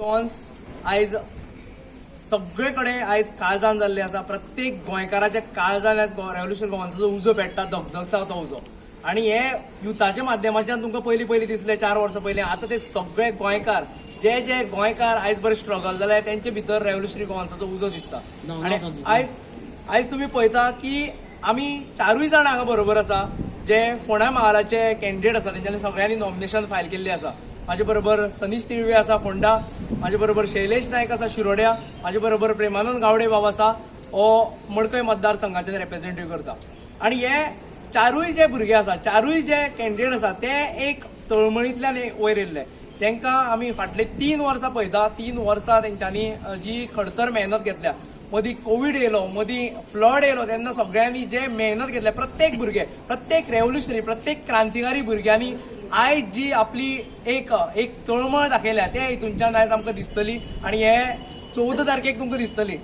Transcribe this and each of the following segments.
Cons आयज सगळे कडेन आयज काळजान जाल्ले आसा. प्रत्येक गोंयकाराच्या काळजान आयज रेव्होल्युशन कॉन्साचो उजो पेट्टा, धगधगता तो उजो. आणि हे युथाच्या माध्यमांतल्यान तुमकां पयलीं दिसले 4 वर्सां पयलीं. आतां ते सगळे गोंयकार जे गोंयकार आयज बरे स्ट्रगल जाले तेंचे भितर रेव्होल्युशनरी कॉन्साचो उजो दिसता. आणि आयज तुम्ही पळयता की आमी 4 जाण हांगा बरोबर आसा जे फोंडा महालाचे कॅन्डिडेट आसा. तेंच्यांनी सगळ्यांनी नॉमिनेशन फायल केल्ली आसा. माझे बरोबर सनीश तिळवे आसा फोंडा, माझे बरोबर शैलेश नायक आसा शिरोड्या, माझे बरोबर प्रेमानंद गावडे बाब आसा हो मडकय मतदारसंघाचे रिप्रेझेंटेटिव्ह करता. आणि हे 4 जे भुरगे आसा, 4 जे कॅन्डिडेट आसा ते एक तळमळींतल्यान वयर येयल्ले. तांकां आमी फाटले 3 वर्सां पळयता. 3 वर्सां तेंच्यांनी जी खडतर मेहनत घेतल्या. मदीं कोविड येयलो, मदीं फ्लड येयलो, तेन्ना सगळ्यांनी जे मेहनत घेतल्या प्रत्येक भुरगे, प्रत्येक रेव्होल्युशनरी, प्रत्येक क्रांतिकारी भुरग्यांनी आयज जी आपली एक तळमळ दाखयल्या ते हितूनच्यान आयज आमकां दिसतली. आणि हे 14 तारखेक तुमकां दिसतली.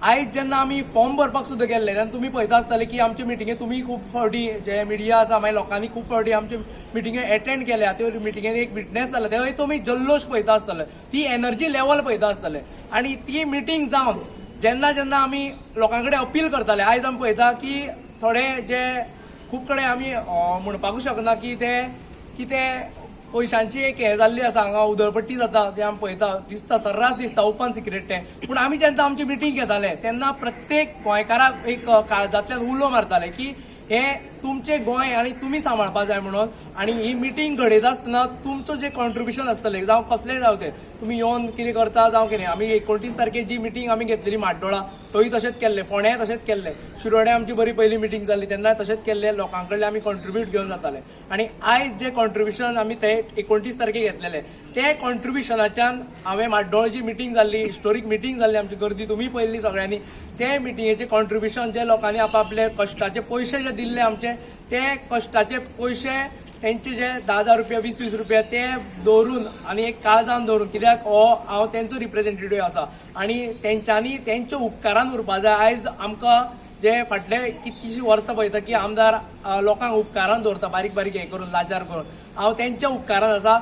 आयज जेन्ना आमी फॉर्म भरपाक सुद्दां गेल्ले तेन्ना तुमी पळयता आसतले की आमचे मिटिंगे तुमी खूब फावटी जे मिडिया आसा मागीर लोकांनी खूब फावटी आमचे मिटिंगे एटेंड केल्या. त्यो मिटिंगेन एक विटनेस जाले तेव्हा तुमी जल्लोश पळयता आसतले, ती एनर्जी लेवल पळयता आसतले. आणि ती मिटींग जावन जेन्ना आमी लोकां कडेन अपील करताले, आयज आमी पळयता की थोडे जे खूब कडेन आमी म्हणपाकूच शकना की ते पयशांची एक हे जाल्ली आसा, हांगा उदळपट्टी जाता जे आमी पळयता, दिसता सर्रास दिसता, ओपन सिक्रेट ते. पूण आमी जेन्ना आमची मिटींग घेताले तेन्ना प्रत्येक गोंयकाराक एक काळजांतल्यान उलो मारताले की हे तुमचे गोंय आणि तुम्ही सांबाळपा जाय म्हणून. आणि ही मिटींग घडयता आसतना तुमचो जे कॉन्ट्रिब्युशन आसतलें जावं कसलेंय जावं ते तुमी येवन कितें करता जावं कितें. आमी 29 तारखेक जी मिटींग आमी घेतलेली म्हाड्डोळा थंय तशेंच केल्लें, फोंड्याय तशेंच केल्लें, शिरोड्या आमची बरी पयली मिटींग जाल्ली तेन्ना तशेंच केल्लें. लोकां कडल्यान आमी कॉन्ट्रिब्यूट घेवन जाताले. आणि आयज जे कॉन्ट्रिब्युशन आमी ते 29 तारखेक घेतलेले ते कॉन्ट्रिब्युशनाच्यान हांवें म्हाड्डोळ जी मिटींग जाल्ली, हिस्टोरीक मिटींग जाल्ली आमची गर्दी तुमी पळयल्ली सगळ्यांनी, ते मिटींगेचे कॉन्ट्रिब्युशन जे लोकांनी आपापले कश्टाचे पयशे जे दिल्ले आमचे ते कश्टाचे पयशे तेंचे जे 10 रुपया 20 रुपया ते दवरून आणि एक काळजान दवरून, कित्याक हो हांव तेंचो रिप्रेझेंटेटिव्ह आसा आणि तेंच्यांनी तेंच्या उपकारान उरपा जाय. आयज आमकां जे फाटले कितकीशीं वर्सां पळयता की आमदार लोकांक उपकारान दवरता, बारीक हे करून लाचार करून. हांव तेंच्या उपकारान आसा.